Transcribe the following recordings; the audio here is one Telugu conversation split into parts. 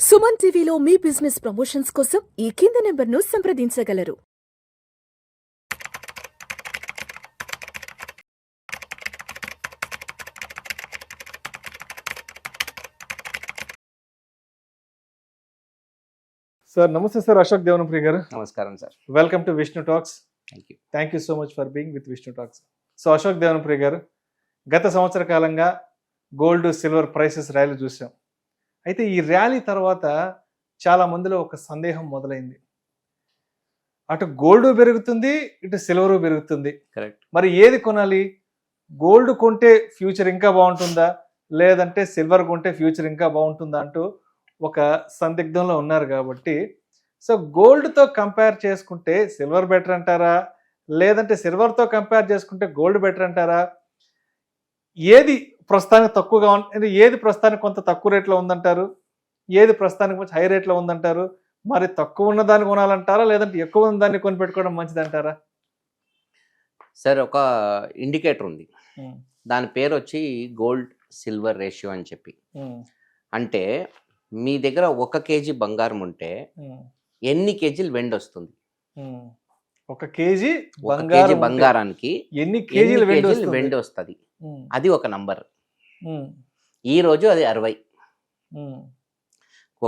సుమన్ టీవీలో మీ బిజినెస్ ప్రమోషన్స్ కోసం ఈ కింది నెంబర్ను సంప్రదించగలరు. సార్ నమస్తే సార్, అశోక్ దేవనప్రియ గారు. నమస్కారం sir. Welcome to Vishnu talks. Thank you so much for being with Vishnu talks. So Ashok Devanapriya garu, గత సంవత్సర కాలంగా గోల్డ్ సిల్వర్ ప్రైసెస్ ర్యాలీ చూసాం. అయితే ఈ ర్యాలీ తర్వాత చాలా మందిలో ఒక సందేహం మొదలైంది. అటు గోల్డ్ పెరుగుతుంది, ఇటు సిల్వర్ పెరుగుతుంది. కరెక్ట్. మరి ఏది కొనాలి? గోల్డ్ కొంటే ఫ్యూచర్ ఇంకా బాగుంటుందా, లేదంటే సిల్వర్ కొంటే ఫ్యూచర్ ఇంకా బాగుంటుందా అంటూ ఒక సందిగ్ధంలో ఉన్నారు. కాబట్టి సో గోల్డ్తో కంపేర్ చేసుకుంటే సిల్వర్ బెటర్ అంటారా, లేదంటే సిల్వర్తో కంపేర్ చేసుకుంటే గోల్డ్ బెటర్ అంటారా? ఏది ప్రస్తుతానికి తక్కువగా ఉంది, ఏది ప్రస్తుతానికి కొంత తక్కువ రేట్లో ఉందంటారు, ఏది ప్రస్తుతానికి కొంచెం హై రేట్లో ఉందంటారు? మరి తక్కువ ఉన్న దాన్ని కొనాలంటారా, లేదంటే ఎక్కువ ఉన్న దాన్ని కొని పెట్టుకోవడం మంచిదంటారా? సార్, ఒక ఇండికేటర్ ఉంది, దాని పేరు వచ్చి గోల్డ్ సిల్వర్ రేషియో అని చెప్పి. అంటే మీ దగ్గర 1 కేజీ బంగారం ఉంటే ఎన్ని కేజీలు వెండి వస్తుంది? 1 కేజీ బంగారానికి ఎన్ని కేజీలు వెండి వస్తుంది? అది ఒక నంబర్. ఈ రోజు అది 60.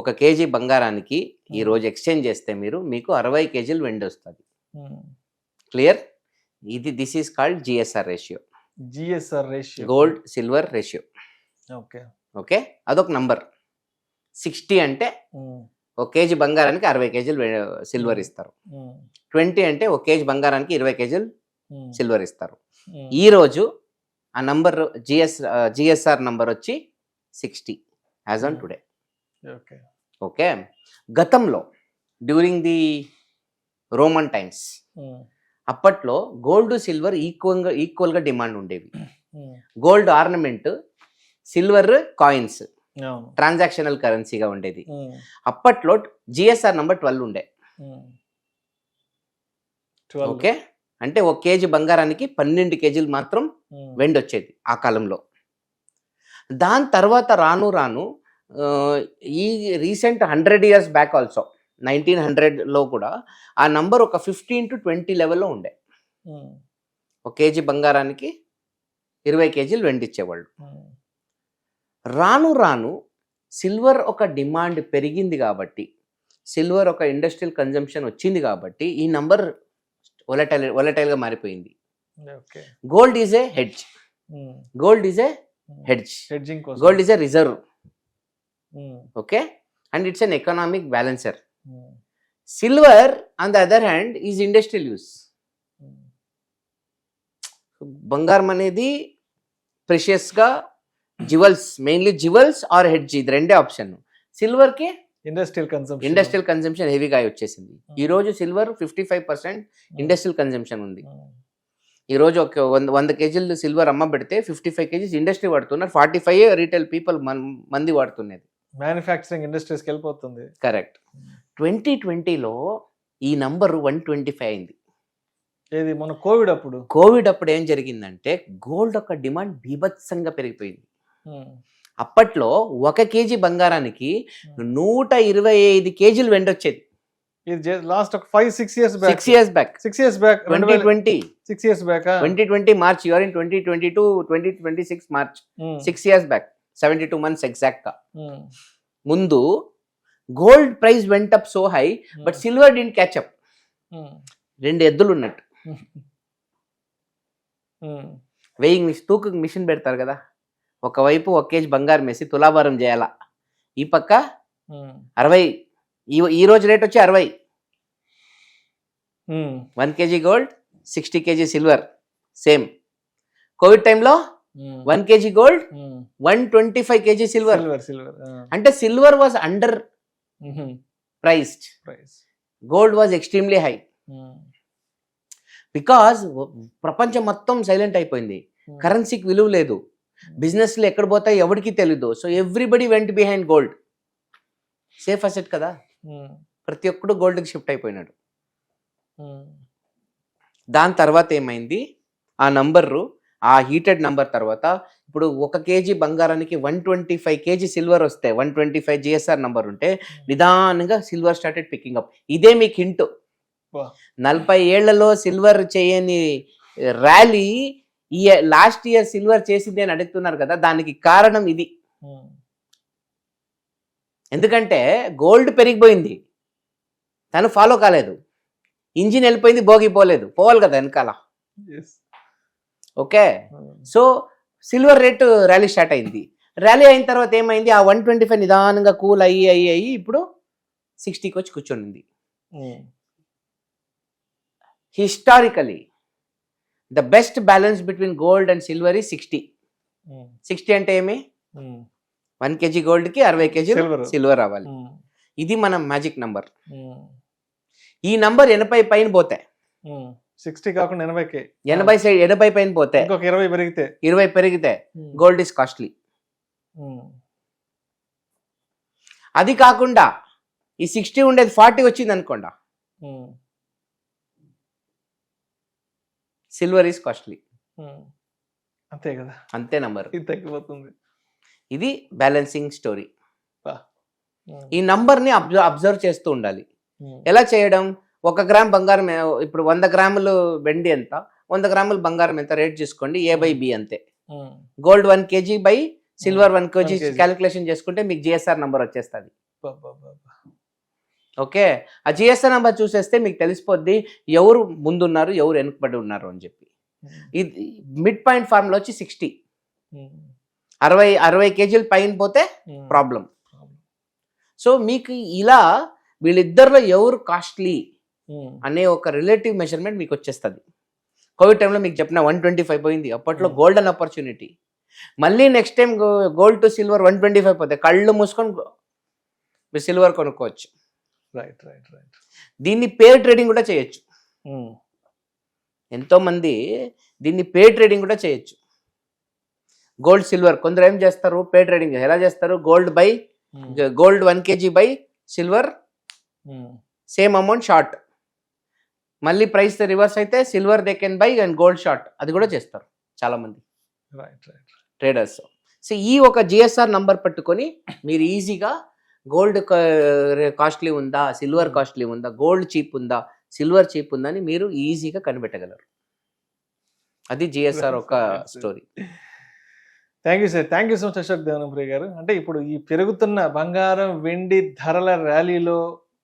1 కేజీ బంగారానికి ఈ రోజు ఎక్స్చేంజ్ చేస్తే మీకు 60 కేజీలు వెండి వస్తుంది. Clear? This is called GSR ratio. Gold silver ratio. Okay, అదొక నంబర్. 60 అంటే 1 కేజీ బంగారానికి 60 కేజీలు సిల్వర్ ఇస్తారు. 20 అంటే 1 కేజీ బంగారానికి 20 కేజీలు సిల్వర్ ఇస్తారు. ఈ రోజు ఆ నంబర్ జిఎస్ఆర్ నంబర్ వచ్చి 60 యాజ్ ఆన్ టుడే. ఓకే, గతంలో డ్యూరింగ్ ది రోమన్ టైమ్స్ అప్పట్లో గోల్డ్ సిల్వర్ ఈక్వల్గా డిమాండ్ ఉండేవి. Gold ornament, silver coins transactional కరెన్సీగా ఉండేది. అప్పట్లో జిఎస్ఆర్ నంబర్ 12 ఉండే. ఓకే, అంటే 1 కేజీ బంగారానికి 12 కేజీలు మాత్రం వెండి వచ్చేది ఆ కాలంలో. దాని తర్వాత రాను రాను ఈ రీసెంట్ 100 years బ్యాక్ ఆల్సో 1900లో కూడా ఆ నంబర్ ఒక 15 to 20 లెవెల్లో ఉండే. 1 కేజీ బంగారానికి 20 కేజీలు వెండి ఇచ్చేవాళ్ళు. రాను రాను సిల్వర్ ఒక డిమాండ్ పెరిగింది కాబట్టి, సిల్వర్ ఒక ఇండస్ట్రియల్ కన్జంప్షన్ వచ్చింది కాబట్టి ఈ నంబర్ వొలటైల్గా మారిపోయింది. Gold is a hedge. Gold is a gold is a reserve. Okay, and it's an economic balancer. Silver on the other hand is industrial use. బంగారం అనేది ప్రెషియస్గా జివెల్స్, మెయిన్లీ జివెల్స్ ఆర్ హెడ్జ్, ఇది రెండే ఆప్షన్. సిల్వర్కి ఇండస్ట్రియల్ కన్జంప్షన్ హెవీగా వచ్చేసింది. ఈ రోజు సిల్వర్ 55% ఇండస్ట్రియల్ కన్జంప్షన్ ఉంది. ఈ రోజు ఒక 100 కేజీలు సిల్వర్ అమ్మ పెడితే 55 కేజీస్ ఇండస్ట్రీ వాడుతున్నారు, 45 రీటైల్ పీపుల్ మంది వాడుతున్నది. మ్యానుఫ్యాక్చరింగ్ ఇండస్ట్రీస్కి వెళ్ళిపోతుంది. కరెక్ట్. 2020లో ఈ నంబర్ 125 అయింది. ఏది మన కోవిడ్ అప్పుడు ఏం జరిగిందంటే గోల్డ్ యొక్క డిమాండ్ బీభత్సంగా పెరిగిపోయింది. అప్పట్లో 1 కేజీ బంగారానికి 125 కేజీలు వెండి వచ్చేది. ఇది లాస్ట్ ఒక 5-6 years back. 6 years back. 2020 March. You are in 2022, 2026 March. 6 years back, 72 months exact గా. ముందు gold price went up so high, but silver didn't catch up. 2 ఎద్దులు ఉన్నట్టు. తూకు మిషన్ పెడతారు కదా, ఒకవైపు 1 కేజీ బంగారం వేసి తులాభారం చేయాలా, ఈ పక్క 60. ఈ రోజు రేట్ వచ్చి 60. 1 KG gold, 60 KG silver. Same Covid టైంలో 1 కేజీ గోల్డ్, 125 కేజీ సిల్వర్. అంటే silver was under priced, gold was extremely high. Because ప్రపంచం మొత్తం సైలెంట్ అయిపోయింది, కరెన్సీకి విలువ లేదు, బిజినెస్లు ఎక్కడ పోతాయి ఎవరికి తెలీదు. So everybody went behind gold. Safe asset కదా, ప్రతి ఒక్కడు గోల్డ్కి షిఫ్ట్ అయిపోయినాడు. దాని తర్వాత ఏమైంది, ఆ నంబరు ఆ హీటెడ్ నంబర్ తర్వాత ఇప్పుడు 1 కేజీ బంగారానికి 125 కేజీ సిల్వర్ వస్తే 125 జిఎస్ఆర్ నంబర్ ఉంటే నిదానంగా సిల్వర్ స్టార్టెడ్ పికింగ్ అప్. ఇదే మీకు హింట్. 40 ఏళ్లలో సిల్వర్ చేయని ర్యాలీ ఈ లాస్ట్ ఇయర్ సిల్వర్ చేసింది అని అడుగుతున్నారు కదా, దానికి కారణం ఇది. ఎందుకంటే గోల్డ్ పెరిగిపోయింది, తను ఫాలో కాలేదు, ఇంజిన్ వెళ్ళిపోయింది, పోలేదు, పోవాలి కదా వెనకాల. Okay, so silver rate rally start అయింది. ర్యాలీ అయిన తర్వాత ఏమైంది, ఆ 125 నిదానంగా కూల్ అయ్యి ఇప్పుడు 60కి వచ్చి కూర్చొనింది. Historically the best balance between gold and silver ఈ 60. 60 అంటే ఏమి, 1 కేజీ గోల్డ్ కి 60 కేజీ సిల్వర్ రావాలి. ఇది మన మ్యాజిక్ నంబర్. ఈ నంబర్ 80 పైన పోతే, 60 కాకుండా 80 పైన పోతే, 20 పెరిగితే గోల్డ్ ఇస్ కాస్ట్లీ. అది కాకుండా ఈ 60 ఉండేది 40 వచ్చింది అనుకోండి, సిల్వర్ ఈస్ కాస్ట్లీ. అంతే కదా, అంతే నంబర్, ఇది తగ్గిపోతుంది. ఇది బ్యాలెన్సింగ్ స్టోరీ. ఈ నంబర్ ని అబ్జర్వ్ చేస్తూ ఉండాలి. ఎలా చేయడం, 1 గ్రామ్ బంగారం ఇప్పుడు 100 గ్రాములు వెండి ఎంత, 100 గ్రాములు బంగారం ఎంత రేట్ చూసుకోండి, A/B అంతే. Gold 1 KG by silver 1 KG calculation చేసుకుంటే మీకు జిఎస్ఆర్ నంబర్ వచ్చేస్తుంది. ఓకే, ఆ జిఎస్ఆర్ నంబర్ చూసేస్తే మీకు తెలిసిపోద్ది ఎవరు ముందున్నారు, ఎవరు వెనుకబడి ఉన్నారు అని చెప్పి. ఇది మిడ్ పాయింట్ ఫార్ములా వచ్చి 60. 60 కేజీలు పైన పోతే ప్రాబ్లం. సో మీకు ఇలా వీళ్ళిద్దరిలో ఎవరు కాస్ట్లీ అనే ఒక రిలేటివ్ మెజర్మెంట్ మీకు వచ్చేస్తుంది. కోవిడ్ టైంలో మీకు చెప్పిన 125 పోయింది, అప్పట్లో గోల్డెన్ ఆపర్చునిటీ. మళ్ళీ next time gold to silver 125 పోతే కళ్ళు మూసుకొని మీరు సిల్వర్ కొనుక్కోవచ్చు. Right right right. దీన్ని పేర్ ట్రేడింగ్ కూడా చేయొచ్చు. ఎంతో మంది దీన్ని పేర్ ట్రేడింగ్ కూడా చేయొచ్చు. గోల్డ్ సిల్వర్ కొందరు ఏం చేస్తారు, పేర్ ట్రేడింగ్ ఎలా చేస్తారు, gold 1 KG by silver same amount short, మళ్ళీ ప్రైస్ రివర్స్ అయితే silver they can buy and gold short, అది కూడా చేస్తారు చాలా మంది ట్రేడర్స్. సో ఈ ఒక జిఎస్ఆర్ నంబర్ పట్టుకొని మీరు ఈజీగా గోల్డ్ కాస్ట్లీ ఉందా, సిల్వర్ కాస్ట్లీ ఉందా, గోల్డ్ చీప్ ఉందా, సిల్వర్ చీప్ ఉందా అని మీరు ఈజీగా కనిపెట్టగలరు. అది జిఎస్ఆర్ ఒక story. Thank you sir, thank you so much Ashok Devanampriya garu. అంటే ఇప్పుడు ఈ పెరుగుతున్న బంగారం వెండి ధరల ర్యాలీలో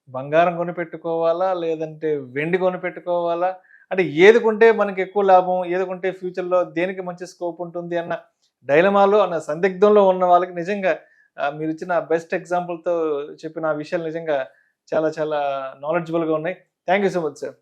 బంగారం కొనిపెట్టుకోవాలా లేదంటే వెండి కొనిపెట్టుకోవాలా, అంటే ఏది కొంటే మనకి ఎక్కువ లాభం, ఏది కొంటే ఫ్యూచర్లో దేనికి మంచి స్కోప్ ఉంటుంది అన్న డైలమాలో అన్న సందిగ్ధంలో ఉన్న వాళ్ళకి నిజంగా మీరు ఇచ్చిన బెస్ట్ ఎగ్జాంపుల్తో చెప్పిన ఆ విషయాలు నిజంగా చాలా చాలా నాలెడ్జబుల్గా ఉన్నాయి. Thank you so much sir.